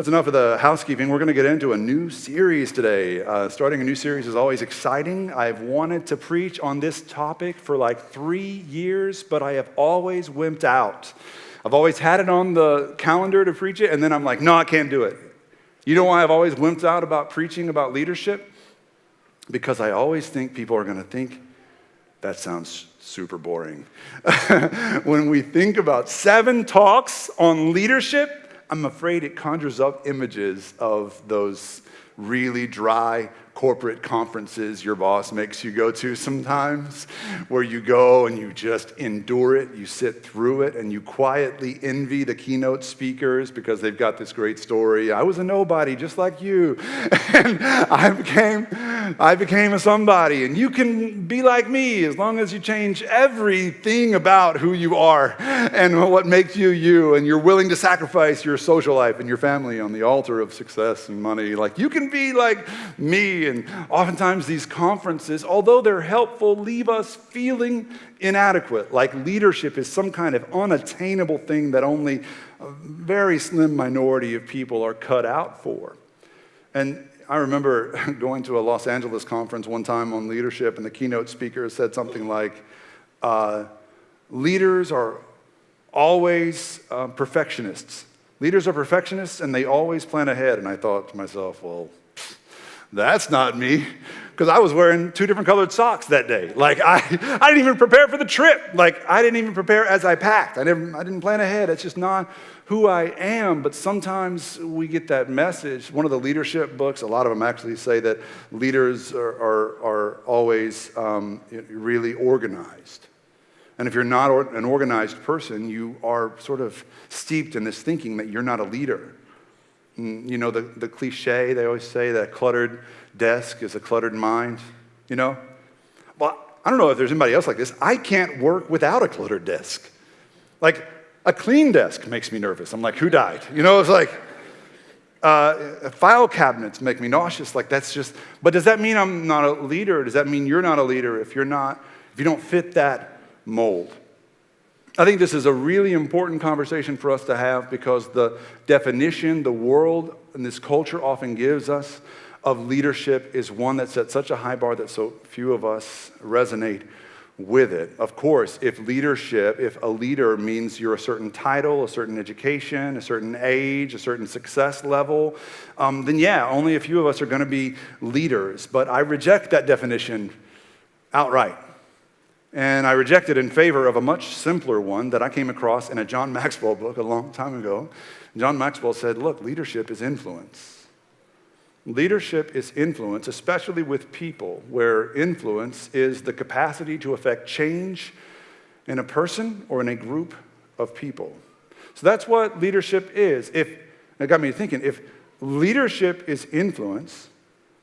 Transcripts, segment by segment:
That's enough of the housekeeping. We're going to get into a new series today. Starting a new series is always exciting. I've wanted to preach on this topic for like 3 years, but I have always wimped out. I've always had it on the calendar to preach it, and then I'm like, no, I can't do it. You know why I've always wimped out about preaching about leadership? Because I always think people are going to think, that sounds super boring. When we think about 7 talks on leadership, I'm afraid it conjures up images of those really dry corporate conferences your boss makes you go to sometimes, where you go and you just endure it, you sit through it, and you quietly envy the keynote speakers because they've got this great story. I was a nobody just like you, and I became a somebody, and you can be like me as long as you change everything about who you are and what makes you you, and you're willing to sacrifice your social life and your family on the altar of success and money. Like, you can be like me. And oftentimes these conferences, although they're helpful, leave us feeling inadequate, like leadership is some kind of unattainable thing that only a very slim minority of people are cut out for. And I remember going to a Los Angeles conference one time on leadership, and the keynote speaker said something like, leaders are always perfectionists. Leaders are perfectionists, and they always plan ahead. And I thought to myself, well, that's not me, because I was wearing 2 different colored socks that day. Like, I didn't even prepare for the trip. Like, I didn't even prepare as I packed. I didn't plan ahead. It's just not who I am. But sometimes we get that message. One of the leadership books, a lot of them actually say that leaders are always really organized. And if you're not an organized person, you are sort of steeped in this thinking that you're not a leader. You know, the cliche, they always say that a cluttered desk is a cluttered mind, you know? Well, I don't know if there's anybody else like this. I can't work without a cluttered desk. Like, a clean desk makes me nervous. I'm like, who died? You know, it's like, file cabinets make me nauseous. Like, that's just, but does that mean I'm not a leader? Does that mean you're not a leader if you don't fit that mold? I think this is a really important conversation for us to have, because the definition the world and this culture often gives us of leadership is one that sets such a high bar that so few of us resonate with it. Of course, if a leader means you're a certain title, a certain education, a certain age, a certain success level, then yeah, only a few of us are going to be leaders. But I reject that definition outright. And I reject it in favor of a much simpler one that I came across in a John Maxwell book a long time ago. John Maxwell said, look, leadership is influence. Leadership is influence, especially with people, where influence is the capacity to affect change in a person or in a group of people. So that's what leadership is. It got me thinking, if leadership is influence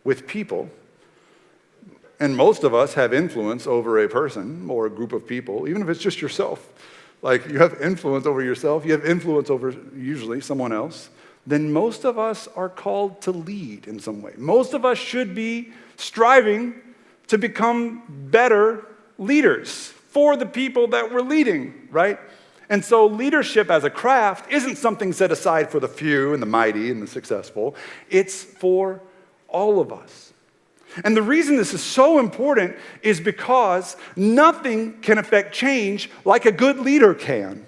with people, and most of us have influence over a person or a group of people, even if it's just yourself. Like, you have influence over yourself, you have influence over usually someone else. Then most of us are called to lead in some way. Most of us should be striving to become better leaders for the people that we're leading, right? And so leadership as a craft isn't something set aside for the few and the mighty and the successful. It's for all of us. And the reason this is so important is because nothing can affect change like a good leader can.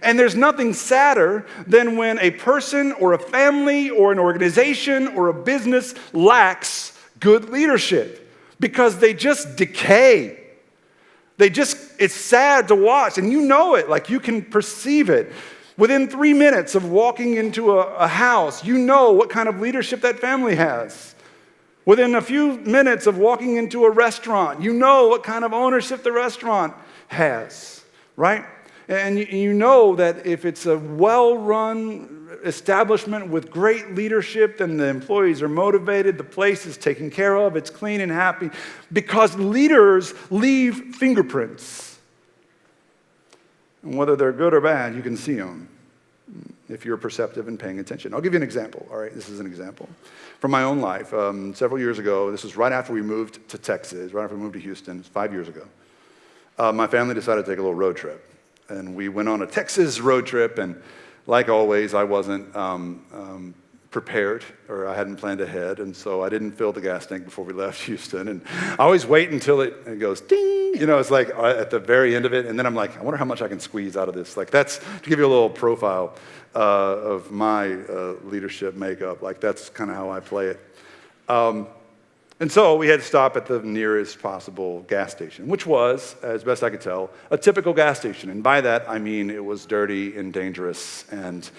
And there's nothing sadder than when a person or a family or an organization or a business lacks good leadership, because they just decay. It's sad to watch, and you know it, like you can perceive it. Within 3 minutes of walking into a house, you know what kind of leadership that family has. Within a few minutes of walking into a restaurant, you know what kind of ownership the restaurant has, right? And you know that if it's a well-run establishment with great leadership, then the employees are motivated, the place is taken care of, it's clean and happy, because leaders leave fingerprints. And whether they're good or bad, you can see them if you're perceptive and paying attention. I'll give you an example, all right? This is an example from my own life. Several years ago, this was right after we moved to Texas, right after we moved to Houston, 5 years ago. My family decided to take a little road trip. And we went on a Texas road trip, and like always, I wasn't prepared, or I hadn't planned ahead, and so I didn't fill the gas tank before we left Houston. And I always wait until it goes ding, it's like at the very end of it, and then I'm like, I wonder how much I can squeeze out of this. Like, that's to give you a little profile of my leadership makeup. Like, that's kind of how I play it. And so we had to stop at the nearest possible gas station, which was, as best I could tell, a typical gas station. And by that, I mean it was dirty and dangerous and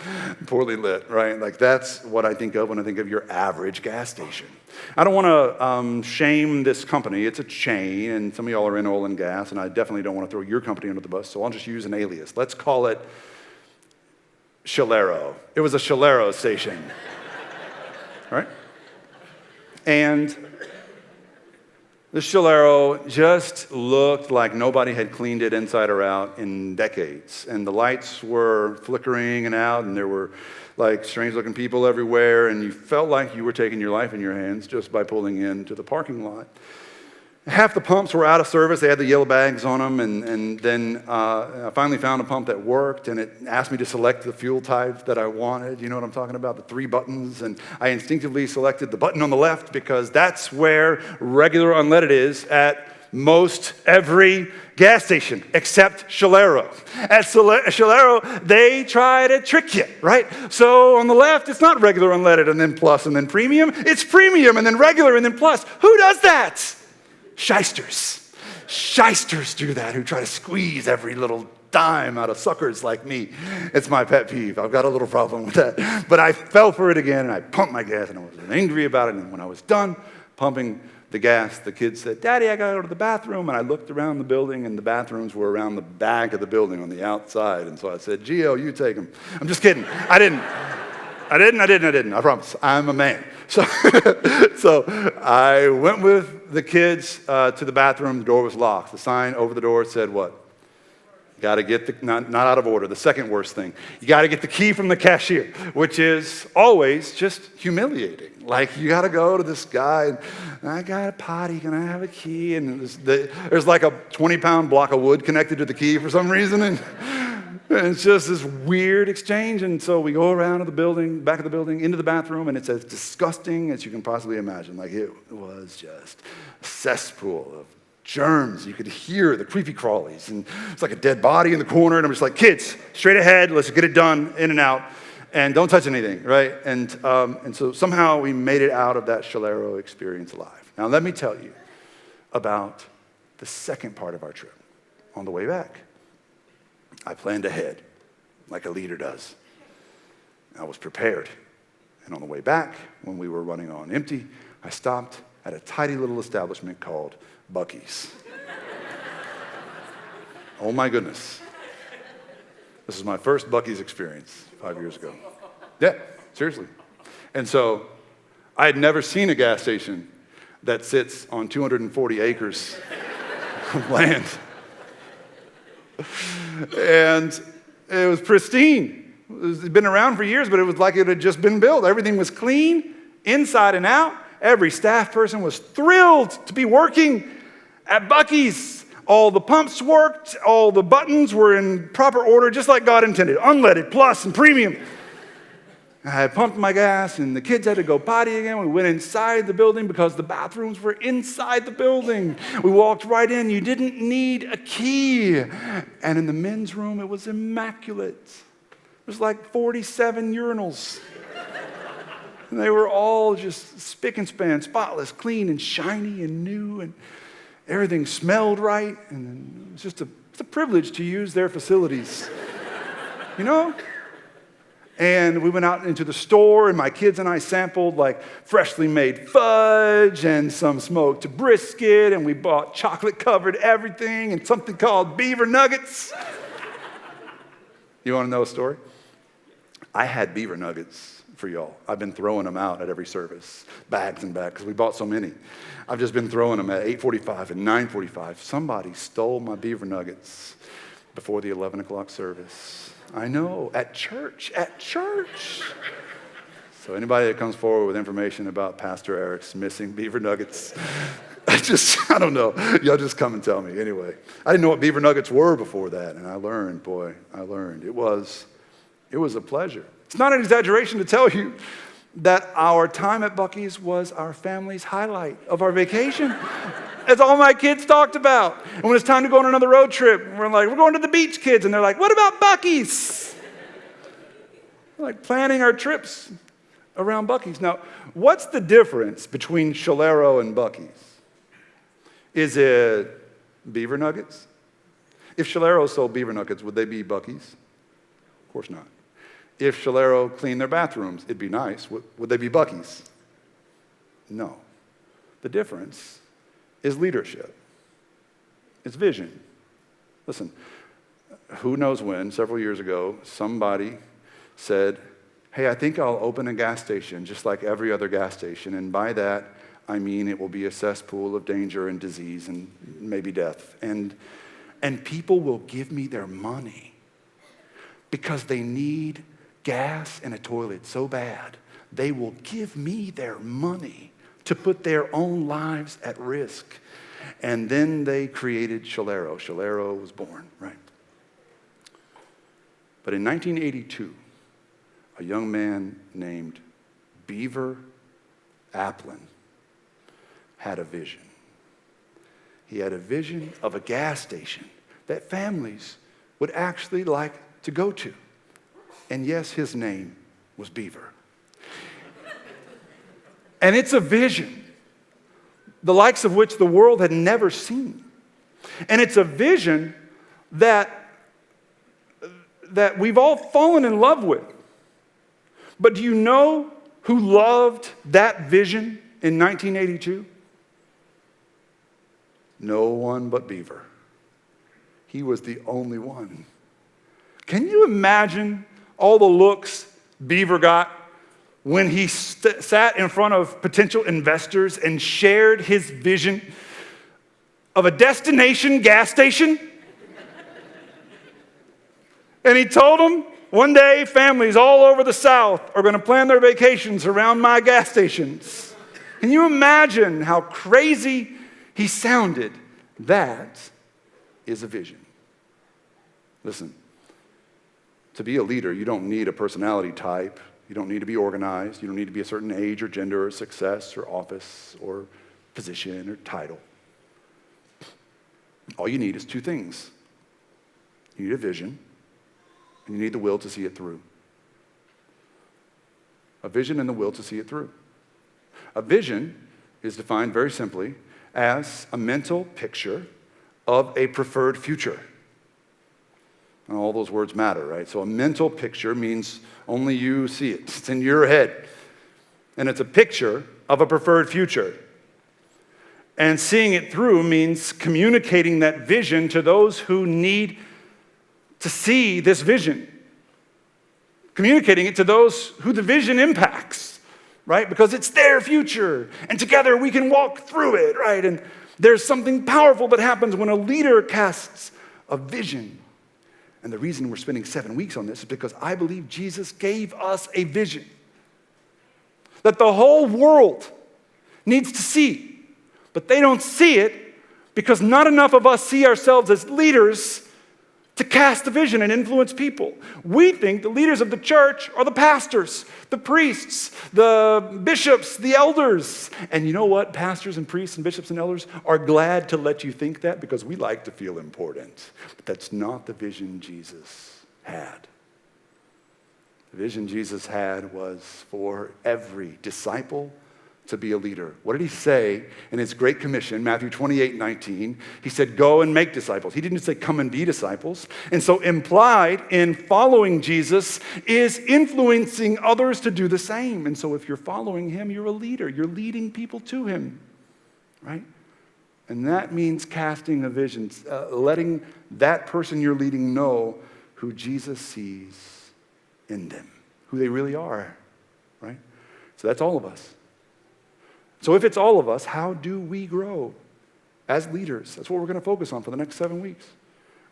poorly lit, right? Like, that's what I think of when I think of your average gas station. I don't want to shame this company. It's a chain, and some of y'all are in oil and gas, and I definitely don't want to throw your company under the bus, so I'll just use an alias. Let's call it Shalero. It was a Shalero station, right? And the Shalero just looked like nobody had cleaned it inside or out in decades. And the lights were flickering and out, and there were like strange-looking people everywhere, and you felt like you were taking your life in your hands just by pulling into the parking lot. Half the pumps were out of service. They had the yellow bags on them, and then I finally found a pump that worked, and it asked me to select the fuel type that I wanted. You know what I'm talking about? The 3 buttons, and I instinctively selected the button on the left because that's where regular unleaded is at most every gas station, except Shalero. At Shalero, they try to trick you, right? So on the left, it's not regular unleaded and then plus and then premium. It's premium and then regular and then plus. Who does that? Shysters. Shysters do that, who try to squeeze every little dime out of suckers like me. It's my pet peeve. I've got a little problem with that. But I fell for it again, and I pumped my gas, and I was angry about it. And when I was done pumping the gas, the kids said, "Daddy, I got to go to the bathroom." And I looked around the building, and the bathrooms were around the back of the building on the outside. And so I said, "Gio, you take them." I'm just kidding. I didn't. I promise. I'm a man. So I went with the kids to the bathroom. The door was locked. The sign over the door said what? Got to get not out of order, the second worst thing. You got to get the key from the cashier, which is always just humiliating. Like, you got to go to this guy, and I got a potty, can I have a key? And there's like a 20-pound block of wood connected to the key for some reason, and it's just this weird exchange. And so we go around to the building, back of the building, into the bathroom, and it's as disgusting as you can possibly imagine. Like, it was just a cesspool of germs. You could hear the creepy crawlies, and it's like a dead body in the corner, and I'm just like, kids, straight ahead, let's get it done, in and out, and don't touch anything, right? And so somehow we made it out of that Shalero experience alive. Now let me tell you about the second part of our trip. On the way back, I planned ahead, like a leader does. I was prepared. And on the way back, when we were running on empty, I stopped at a tidy little establishment called Buc-ee's. Oh my goodness. This is my first Buc-ee's experience 5 years ago. Yeah, seriously. And so I had never seen a gas station that sits on 240 acres of land. And it was pristine. It had been around for years, but it was like it had just been built. Everything was clean, inside and out. Every staff person was thrilled to be working at Buc-ee's. All the pumps worked. All the buttons were in proper order, just like God intended. Unleaded, plus, and premium. I had pumped my gas, and the kids had to go potty again. We went inside the building because the bathrooms were inside the building. We walked right in. You didn't need a key. And in the men's room, it was immaculate. It was like 47 urinals. And they were all just spick and span, spotless, clean and shiny and new, and everything smelled right. And it was just it's a privilege to use their facilities, you know? And we went out into the store, and my kids and I sampled like freshly made fudge and some smoked brisket, and we bought chocolate-covered everything and something called beaver nuggets. You want to know a story? I had beaver nuggets for y'all. I've been throwing them out at every service, bags and bags, because we bought so many. I've just been throwing them at 8:45 and 9:45. Somebody stole my beaver nuggets before the 11 o'clock service. I know, at church. So anybody that comes forward with information about Pastor Eric's missing beaver nuggets, I don't know. Y'all just come and tell me. Anyway, I didn't know what beaver nuggets were before that, and I learned. It was It was a pleasure. It's not an exaggeration to tell you that our time at Buc-ee's was our family's highlight of our vacation. That's all my kids talked about. And when it's time to go on another road trip, we're like, we're going to the beach, kids. And they're like, what about Buc-ee's? We're like planning our trips around Buc-ee's. Now, what's the difference between Shalero and Buc-ee's? Is it beaver nuggets? If Shalero sold beaver nuggets, would they be Buc-ee's? Of course not. If Shalero cleaned their bathrooms, it'd be nice. Would they be Buc-ee's? No. The difference is leadership. It's vision. Listen, who knows when, several years ago, somebody said, hey, I think I'll open a gas station just like every other gas station, and by that, I mean it will be a cesspool of danger and disease and maybe death. And people will give me their money because they need gas and a toilet so bad. They will give me their money to put their own lives at risk. And then they created Shalero. Shalero was born, right? But in 1982, a young man named Beaver Applin had a vision. He had a vision of a gas station that families would actually like to go to. And yes, his name was Beaver. And it's a vision, the likes of which the world had never seen. And it's a vision that we've all fallen in love with. But do you know who loved that vision in 1982? No one but Beaver. He was the only one. Can you imagine all the looks Beaver got when he sat in front of potential investors and shared his vision of a destination gas station? And he told them, one day families all over the South are going to plan their vacations around my gas stations. Can you imagine how crazy he sounded? That is a vision. Listen, to be a leader, you don't need a personality type. You don't need to be organized. You don't need to be a certain age or gender or success or office or position or title. All you need is two things. You need a vision, and you need the will to see it through. A vision and the will to see it through. A vision is defined very simply as a mental picture of a preferred future. And all those words matter, right? So a mental picture means only you see it. It's in your head. And it's a picture of a preferred future. And seeing it through means communicating that vision to those who need to see this vision. Communicating it to those who the vision impacts, right? Because it's their future. And together we can walk through it, right? And there's something powerful that happens when a leader casts a vision. And the reason we're spending 7 weeks on this is because I believe Jesus gave us a vision that the whole world needs to see. But they don't see it because not enough of us see ourselves as leaders to cast the vision and influence people. We think the leaders of the church are the pastors, the priests, the bishops, the elders. And you know what? Pastors and priests and bishops and elders are glad to let you think that because we like to feel important. But that's not the vision Jesus had. The vision Jesus had was for every disciple to be a leader. What did he say in his Great Commission, Matthew 28:19? He said, go and make disciples. He didn't say come and be disciples. And so implied in following Jesus is influencing others to do the same. And so if you're following him, you're a leader. You're leading people to him, right? And that means casting a vision, letting that person you're leading know who Jesus sees in them, who they really are, right? So that's all of us. So if it's all of us, how do we grow as leaders? That's what we're going to focus on for the next 7 weeks.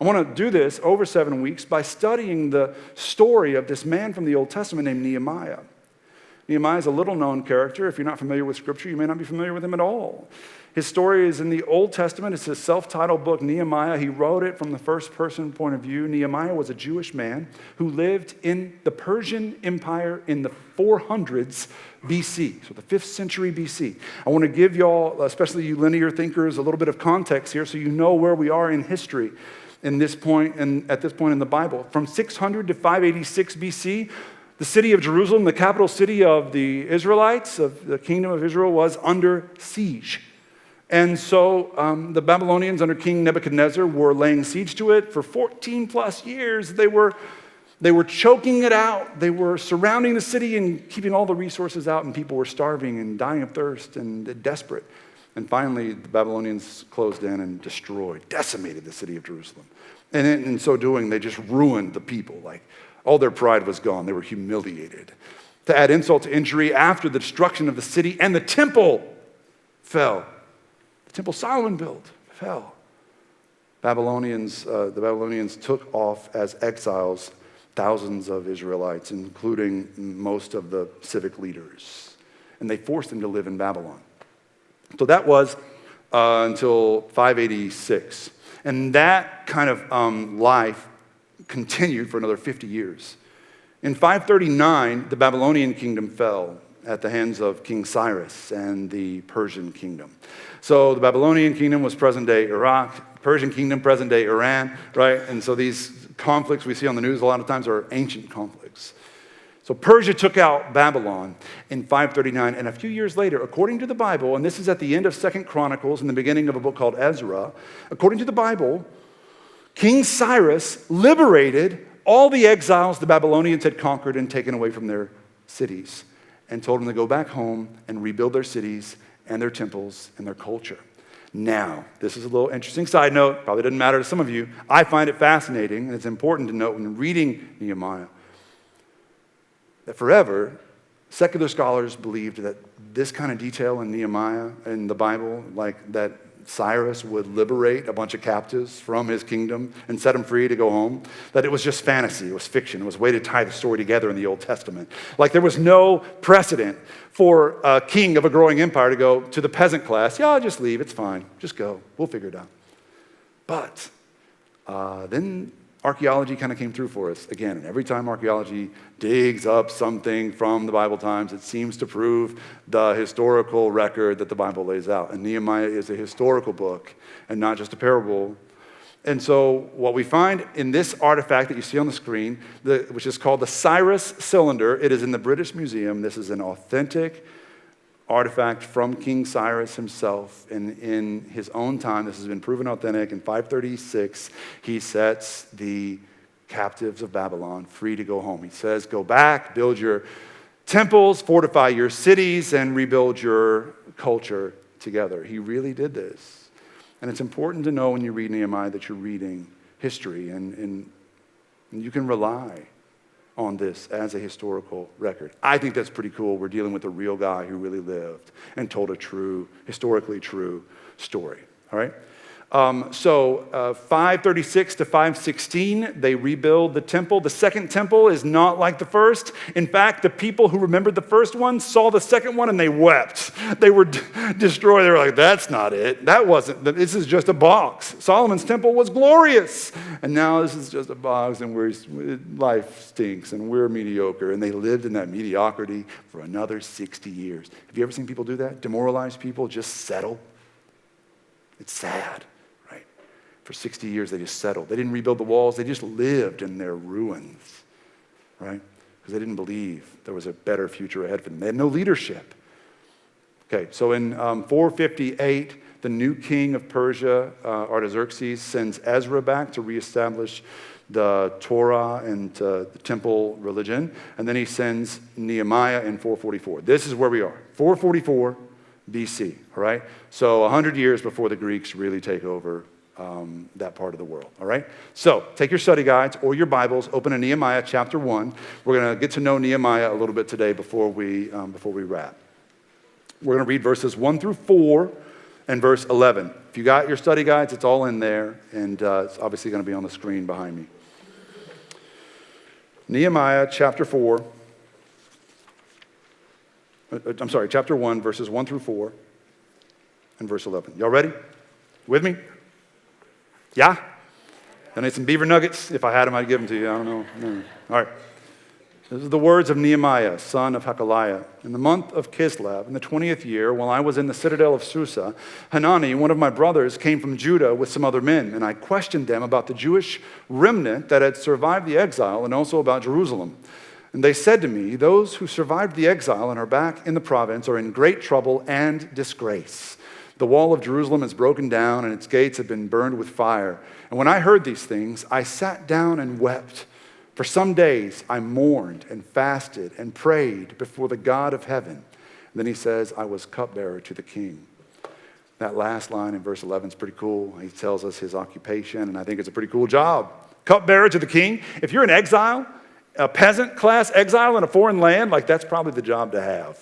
I want to do this over 7 weeks by studying the story of this man from the Old Testament named Nehemiah. Nehemiah is a little-known character. If you're not familiar with Scripture, you may not be familiar with him at all. His story is in the Old Testament. It's his self-titled book, Nehemiah. He wrote it from the first-person point of view. Nehemiah was a Jewish man who lived in the Persian Empire in the 400s BC, so the 5th century BC. I want to give y'all, especially you linear thinkers, a little bit of context here so you know where we are in history at this point in the Bible. From 600 to 586 BC, the city of Jerusalem, the capital city of the Israelites, of the kingdom of Israel, was under siege. And so the Babylonians under King Nebuchadnezzar were laying siege to it for 14 plus years. They were choking it out. They were surrounding the city and keeping all the resources out, and people were starving and dying of thirst and desperate. And finally, the Babylonians closed in and decimated the city of Jerusalem. And in so doing, they just ruined the people. Like, all their pride was gone. They were humiliated. To add insult to injury, after the destruction of the city and the temple fell, the temple Solomon built fell. The Babylonians took off as exiles thousands of Israelites, including most of the civic leaders. And they forced them to live in Babylon. So that was until 586. And that kind of life continued for another 50 years. In 539, the Babylonian kingdom fell at the hands of King Cyrus and the Persian kingdom. So the Babylonian kingdom was present-day Iraq, Persian kingdom, present-day Iran, right? And so these conflicts we see on the news a lot of times are ancient conflicts. So Persia took out Babylon in 539, and a few years later, according to the Bible, and this is at the end of 2 Chronicles and the beginning of a book called Ezra, according to the Bible, King Cyrus liberated all the exiles the Babylonians had conquered and taken away from their cities and told them to go back home and rebuild their cities and their temples and their culture. Now, this is a little interesting side note, probably doesn't matter to some of you. I find it fascinating, and it's important to note when reading Nehemiah that forever, secular scholars believed that this kind of detail in Nehemiah in the Bible, like that Cyrus would liberate a bunch of captives from his kingdom and set them free to go home, that it was just fantasy, it was fiction, it was a way to tie the story together in the Old Testament. Like there was no precedent for a king of a growing empire to go to the peasant class, yeah, I'll just leave, it's fine, just go, we'll figure it out. But then archaeology kind of came through for us again, and every time archaeology digs up something from the Bible times, it seems to prove the historical record that the Bible lays out. And Nehemiah is a historical book and not just a parable. And so what we find in this artifact that you see on the screen, which is called the Cyrus Cylinder, it is in the British Museum. This is an authentic artifact from King Cyrus himself, and in his own time, this has been proven authentic. In 536, he sets the captives of Babylon free to go home. He says, go back, build your temples, fortify your cities, and rebuild your culture together. He really did this. And it's important to know when you read Nehemiah that you're reading history, and you can rely on this as a historical record. I think that's pretty cool. We're dealing with a real guy who really lived and told a true, historically true story, all right? 536 to 516, they rebuild the temple. The second temple is not like the first. In fact, the people who remembered the first one saw the second one and they wept. They were destroyed. They were like, that's not it. This is just a box. Solomon's temple was glorious. And now this is just a box and life stinks and we're mediocre. And they lived in that mediocrity for another 60 years. Have you ever seen people do that? Demoralized people just settle? It's sad. For 60 years, they just settled. They didn't rebuild the walls. They just lived in their ruins, right? Because they didn't believe there was a better future ahead for them. They had no leadership. Okay, so in 458, the new king of Persia, Artaxerxes, sends Ezra back to reestablish the Torah and the temple religion. And then he sends Nehemiah in 444. This is where we are, 444 BC, all right? So 100 years before the Greeks really take over that part of the world, all right? So take your study guides or your Bibles, open to Nehemiah chapter 1. We're going to get to know Nehemiah a little bit today before we wrap. We're going to read verses 1 through 4 and verse 11. If you got your study guides, it's all in there, and it's obviously going to be on the screen behind me. Nehemiah chapter 4, chapter 1, verses 1 through 4, and verse 11. Y'all ready? With me? Yeah? I need some beaver nuggets. If I had them, I'd give them to you. I don't know. No. All right. This is the words of Nehemiah, son of Hakaliah. In the month of Kislev, in the 20th year, while I was in the citadel of Susa, Hanani, one of my brothers, came from Judah with some other men, and I questioned them about the Jewish remnant that had survived the exile and also about Jerusalem. And they said to me, those who survived the exile and are back in the province are in great trouble and disgrace. The wall of Jerusalem is broken down and its gates have been burned with fire. And when I heard these things, I sat down and wept. For some days I mourned and fasted and prayed before the God of heaven. And then he says, I was cupbearer to the king. That last line in verse 11 is pretty cool. He tells us his occupation, and I think it's a pretty cool job. Cupbearer to the king. If you're in exile, a peasant class exile in a foreign land, like that's probably the job to have.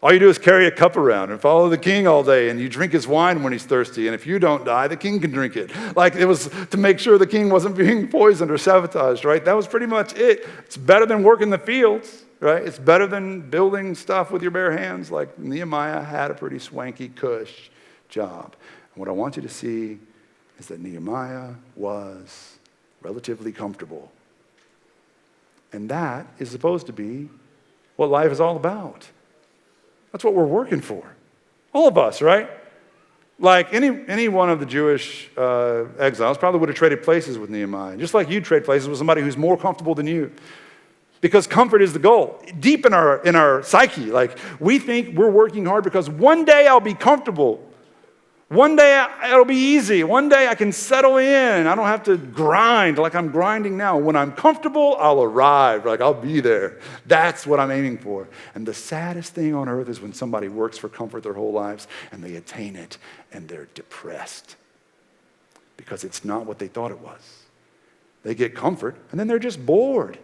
All you do is carry a cup around and follow the king all day, and you drink his wine when he's thirsty, and if you don't die, the king can drink it. Like it was to make sure the king wasn't being poisoned or sabotaged, right? That was pretty much it. It's better than working the fields, right? It's better than building stuff with your bare hands. Like Nehemiah had a pretty swanky cush job. And what I want you to see is that Nehemiah was relatively comfortable. And that is supposed to be what life is all about. That's what we're working for. All of us, right? Like any one of the Jewish exiles probably would have traded places with Nehemiah. Just like you'd trade places with somebody who's more comfortable than you. Because comfort is the goal. Deep in our psyche, like we think we're working hard because one day I'll be comfortable. One day it'll be easy. One day I can settle in. I don't have to grind like I'm grinding now. When I'm comfortable, I'll arrive. Like I'll be there. That's what I'm aiming for. And the saddest thing on earth is when somebody works for comfort their whole lives and they attain it and they're depressed because it's not what they thought it was. They get comfort and then they're just bored.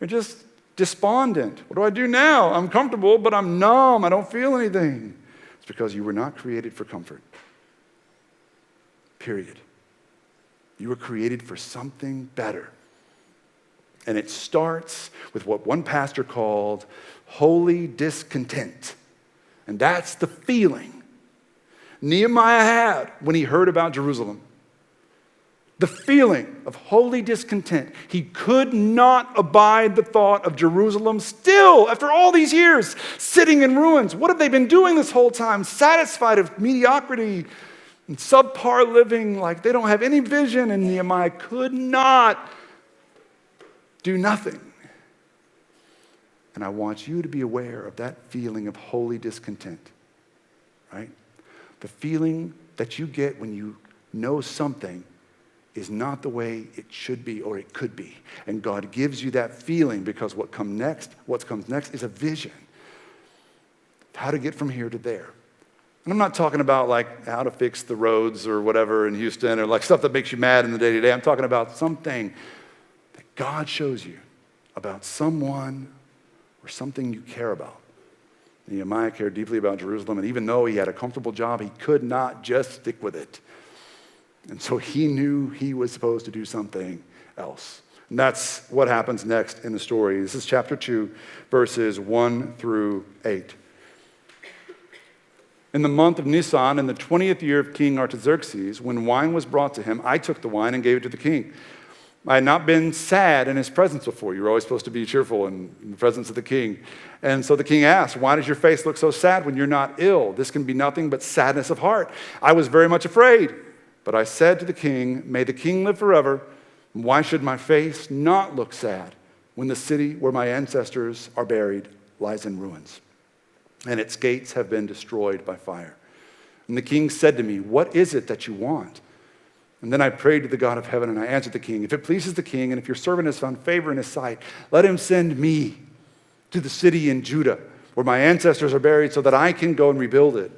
They're just despondent. What do I do now? I'm comfortable, but I'm numb. I don't feel anything. Because you were not created for comfort. Period. You were created for something better. And it starts with what one pastor called holy discontent. And that's the feeling Nehemiah had when he heard about Jerusalem. The feeling of holy discontent. He could not abide the thought of Jerusalem still, after all these years, sitting in ruins. What have they been doing this whole time? Satisfied of mediocrity and subpar living, like they don't have any vision, and Nehemiah could not do nothing. And I want you to be aware of that feeling of holy discontent, right? The feeling that you get when you know something is not the way it should be or it could be. And God gives you that feeling because what comes next is a vision. How to get from here to there. And I'm not talking about like how to fix the roads or whatever in Houston or like stuff that makes you mad in the day-to-day. I'm talking about something that God shows you about someone or something you care about. Nehemiah cared deeply about Jerusalem, and even though he had a comfortable job, he could not just stick with it. And so he knew he was supposed to do something else. And that's what happens next in the story. This is chapter 2, verses 1 through 8. In the month of Nisan, in the 20th year of King Artaxerxes, when wine was brought to him, I took the wine and gave it to the king. I had not been sad in his presence before. You were always supposed to be cheerful in the presence of the king. And so the king asked, why does your face look so sad when you're not ill? This can be nothing but sadness of heart. I was very much afraid. But I said to the king, may the king live forever. Why should my face not look sad when the city where my ancestors are buried lies in ruins, and its gates have been destroyed by fire? And the king said to me, what is it that you want? And then I prayed to the God of heaven, and I answered the king, if it pleases the king, and if your servant has found favor in his sight, let him send me to the city in Judah where my ancestors are buried so that I can go and rebuild it.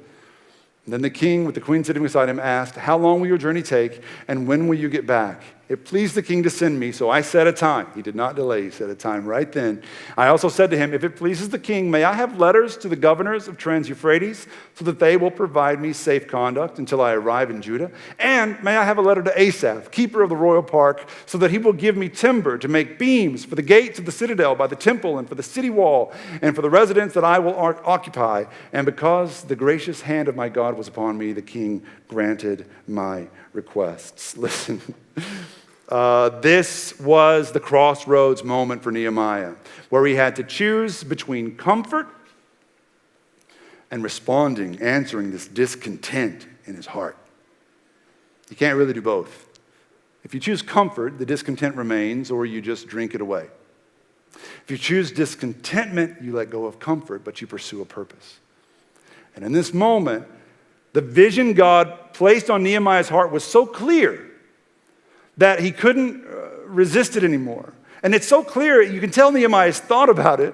And then the king, with the queen sitting beside him, asked, how long will your journey take, and when will you get back? It pleased the king to send me, so I set a time. He did not delay, he set a time right then. I also said to him, if it pleases the king, may I have letters to the governors of Trans-Euphrates so that they will provide me safe conduct until I arrive in Judah? And may I have a letter to Asaph, keeper of the royal park, so that he will give me timber to make beams for the gates of the citadel by the temple and for the city wall and for the residence that I will occupy. And because the gracious hand of my God was upon me, the king granted my requests. Listen. This was the crossroads moment for Nehemiah, where he had to choose between comfort and responding, answering this discontent in his heart. You can't really do both. If you choose comfort, the discontent remains, or you just drink it away. If you choose discontentment, you let go of comfort, but you pursue a purpose. And in this moment, the vision God placed on Nehemiah's heart was so clear that he couldn't resist it anymore. And it's so clear, you can tell Nehemiah's thought about it,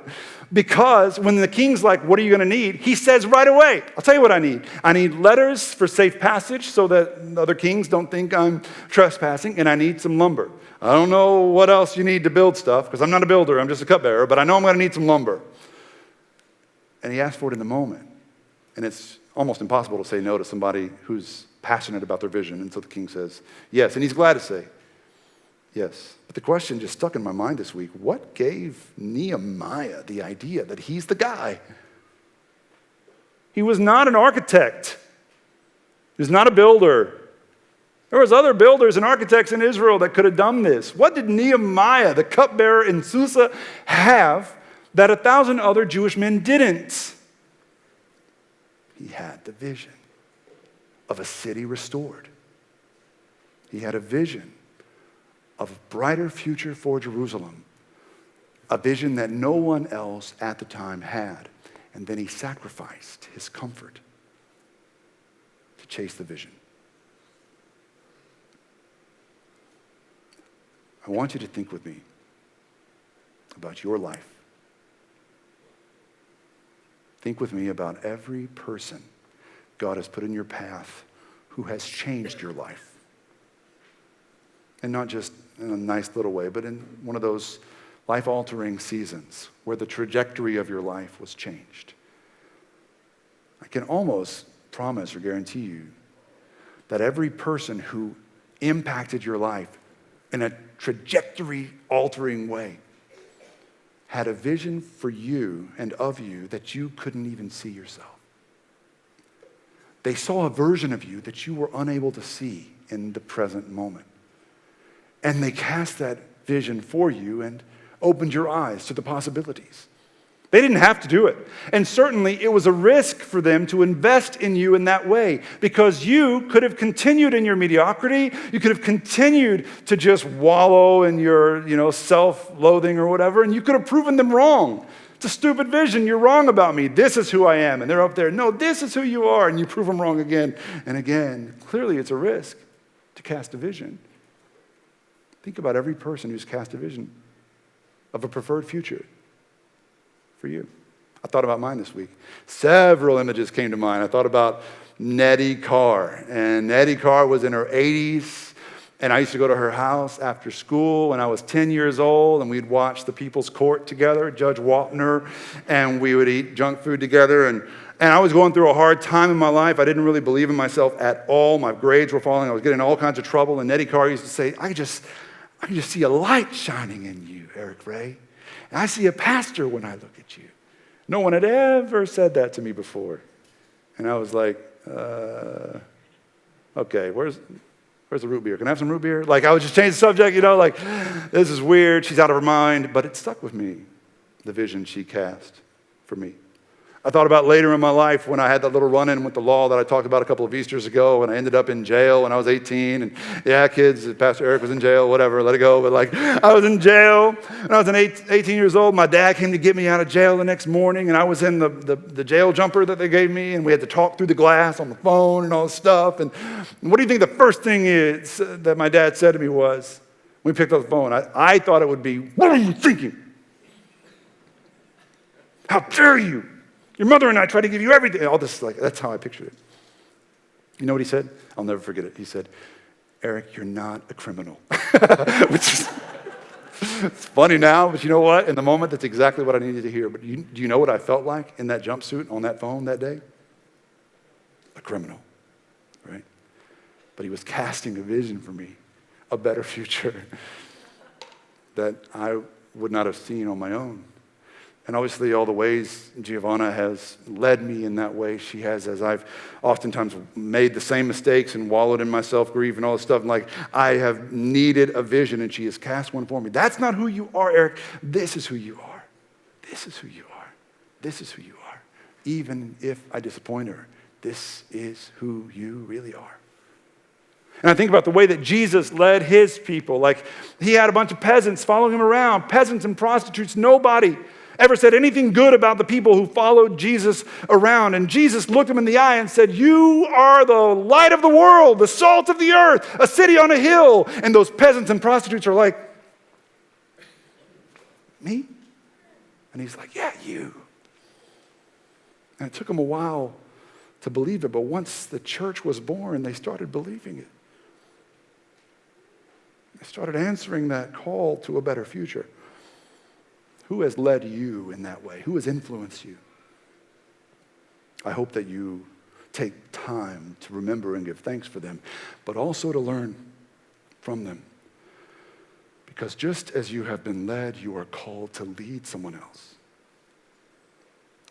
because when the king's like, what are you going to need? He says right away, I'll tell you what I need. I need letters for safe passage so that other kings don't think I'm trespassing, and I need some lumber. I don't know what else you need to build stuff, because I'm not a builder, I'm just a cupbearer, but I know I'm going to need some lumber. And he asked for it in the moment. And it's almost impossible to say no to somebody who's passionate about their vision. And so the king says yes, and he's glad to say yes. But the question just stuck in my mind this week. What gave Nehemiah the idea that he's the guy? He was not an architect. He was not a builder. There was other builders and architects in Israel that could have done this. What did Nehemiah, the cupbearer in Susa, have that 1,000 other Jewish men didn't? He had the vision of a city restored. He had a vision of a brighter future for Jerusalem, a vision that no one else at the time had. And then he sacrificed his comfort to chase the vision. I want you to think with me about your life. Think with me about every person God has put in your path who has changed your life. And not just in a nice little way, but in one of those life-altering seasons where the trajectory of your life was changed. I can almost promise or guarantee you that every person who impacted your life in a trajectory-altering way had a vision for you and of you that you couldn't even see yourself. They saw a version of you that you were unable to see in the present moment. And they cast that vision for you and opened your eyes to the possibilities. They didn't have to do it. And certainly it was a risk for them to invest in you in that way, because you could have continued in your mediocrity. You could have continued to just wallow in your, self-loathing or whatever, and you could have proven them wrong. It's a stupid vision. You're wrong about me. This is who I am. And they're up there. No, this is who you are. And you prove them wrong again and again. Clearly, it's a risk to cast a vision. Think about every person who's cast a vision of a preferred future for you. I thought about mine this week. Several images came to mind. I thought about Nettie Carr. And Nettie Carr was in her 80s. And I used to go to her house after school when I was 10 years old, and we'd watch the People's Court together, Judge Wapner, and we would eat junk food together. And I was going through a hard time in my life. I didn't really believe in myself at all. My grades were falling. I was getting in all kinds of trouble. And Nettie Carr used to say, I just see a light shining in you, Eric Ray. And I see a pastor when I look at you. No one had ever said that to me before. And I was like, okay, where's the root beer? Can I have some root beer? I would just change the subject, this is weird. She's out of her mind. But it stuck with me, the vision she cast for me. I thought about later in my life when I had that little run-in with the law that I talked about a couple of Easters ago, and I ended up in jail when I was 18. And yeah, kids, Pastor Eric was in jail, whatever, let it go. But I was in jail when I was 18 years old. My dad came to get me out of jail the next morning, and I was in the jail jumper that they gave me, and we had to talk through the glass on the phone and all this stuff. And what do you think the first thing is that my dad said to me was, when we picked up the phone, I thought it would be, what are you thinking? How dare you? Your mother and I tried to give you everything. All this, that's how I pictured it. You know what he said? I'll never forget it. He said, Eric, you're not a criminal. Which is, it's funny now, but you know what? In the moment, that's exactly what I needed to hear. But do you know what I felt like in that jumpsuit on that phone that day? A criminal, right? But he was casting a vision for me, a better future that I would not have seen on my own. And obviously all the ways Giovanna has led me in that way, she has, as I've oftentimes made the same mistakes and wallowed in my self-grief and all this stuff. And like, I have needed a vision and she has cast one for me. That's not who you are, Eric. This is who you are. This is who you are. This is who you are. Even if I disappoint her, this is who you really are. And I think about the way that Jesus led his people. Like, he had a bunch of peasants following him around, peasants and prostitutes. Nobody ever said anything good about the people who followed Jesus around. And Jesus looked them in the eye and said, you are the light of the world, the salt of the earth, a city on a hill. And those peasants and prostitutes are like, me? And he's like, yeah, you. And it took them a while to believe it, but once the church was born, they started believing it. They started answering that call to a better future. Who has led you in that way? Who has influenced you? I hope that you take time to remember and give thanks for them, but also to learn from them. Because just as you have been led, you are called to lead someone else.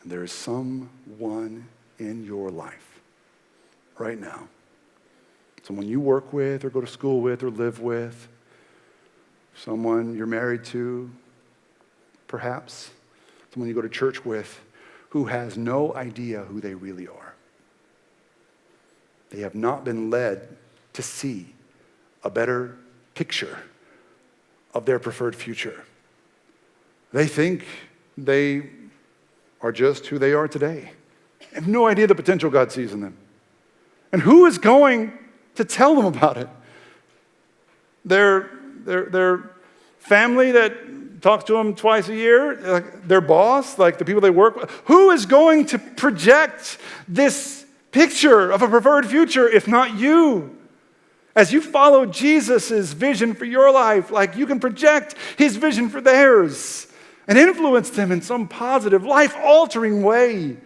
And there is someone in your life right now, someone you work with or go to school with or live with, someone you're married to, perhaps someone you go to church with, who has no idea who they really are. They have not been led to see a better picture of their preferred future. They think they are just who they are today. They have no idea the potential God sees in them. And who is going to tell them about it? Their family that talks to them twice a year, like their boss, like the people they work with. Who is going to project this picture of a preferred future if not you? As you follow Jesus' vision for your life, like you can project his vision for theirs and influence them in some positive, life-altering way.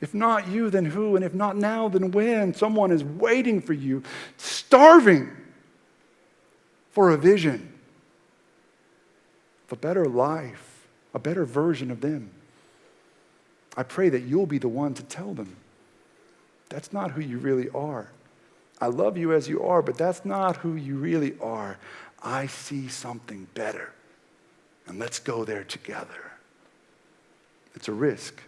If not you, then who? And if not now, then when? Someone is waiting for you, starving for a vision of a better life, a better version of them. I pray that you'll be the one to tell them, that's not who you really are. I love you as you are, but that's not who you really are. I see something better, and let's go there together. It's a risk.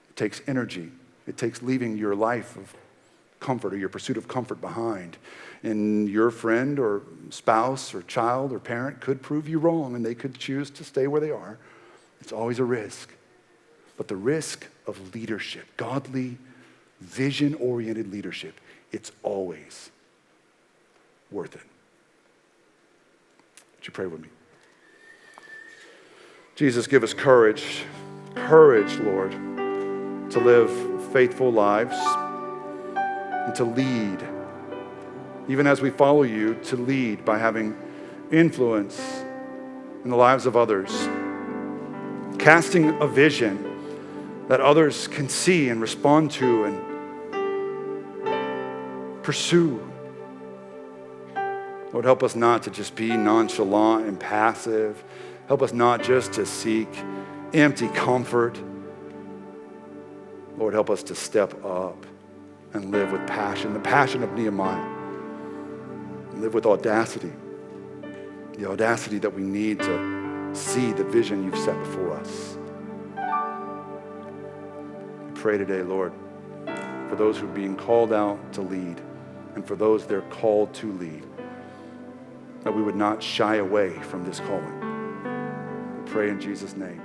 It takes energy. It takes leaving your life of comfort or your pursuit of comfort behind. And your friend or spouse or child or parent could prove you wrong and they could choose to stay where they are. It's always a risk. But the risk of leadership, godly, vision-oriented leadership, it's always worth it. Would you pray with me? Jesus, give us courage, Lord, to live faithful lives and to lead, even as we follow you, to lead by having influence in the lives of others, casting a vision that others can see and respond to and pursue. Lord, help us not to just be nonchalant and passive. Help us not just to seek empty comfort. Lord, help us to step up and live with passion, the passion of Nehemiah. And live with audacity, the audacity that we need to see the vision you've set before us. I pray today, Lord, for those who are being called out to lead and for those they're called to lead, that we would not shy away from this calling. We pray in Jesus' name.